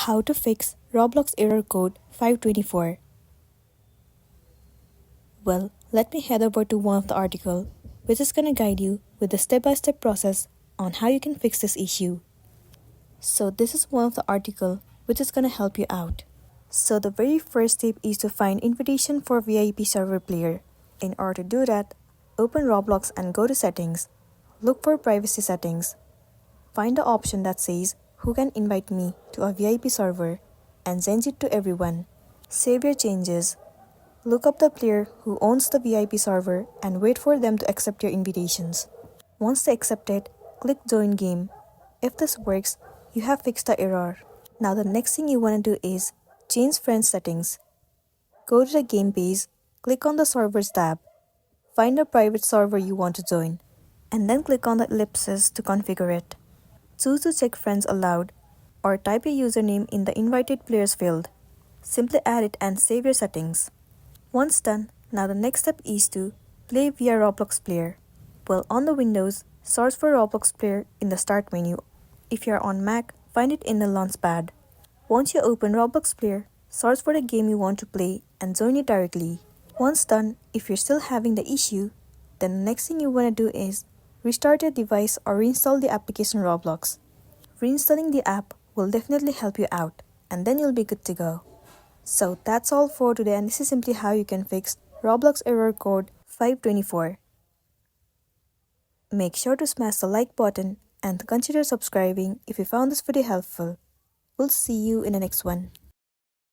How to fix Roblox error code 524. Well, let me head over to one of the article, which is gonna guide you with the step-by-step process on how you can fix this issue. So this is one of the article which is gonna help you out. So the very first step is to find invitation for VIP server player. In order to do that, open Roblox and go to settings. Look for privacy settings. Find the option that says who can invite me to a VIP server and send it to everyone. Save your changes. Look up the player who owns the VIP server and wait for them to accept your invitations. Once they accept it, click join game. If this works, you have fixed the error. Now the next thing you want to do is change friend settings. Go to the game page, click on the servers tab. Find a private server you want to join, and then click on the ellipsis to configure it. Choose to check friends allowed or type your username in the invited players field. Simply add it and save your settings. Once done, now the next step is to play via Roblox player. Well, on the Windows, search for Roblox player in the start menu. If you are on Mac, find it in the launchpad. Once you open Roblox player, search for the game you want to play and join it directly. Once done, if you're still having the issue, then the next thing you want to do is restart your device or reinstall the application Roblox. Reinstalling the app will definitely help you out, and then you'll be good to go. So that's all for today, and this is simply how you can fix Roblox error code 524. Make sure to smash the like button and consider subscribing if you found this video helpful. We'll see you in the next one.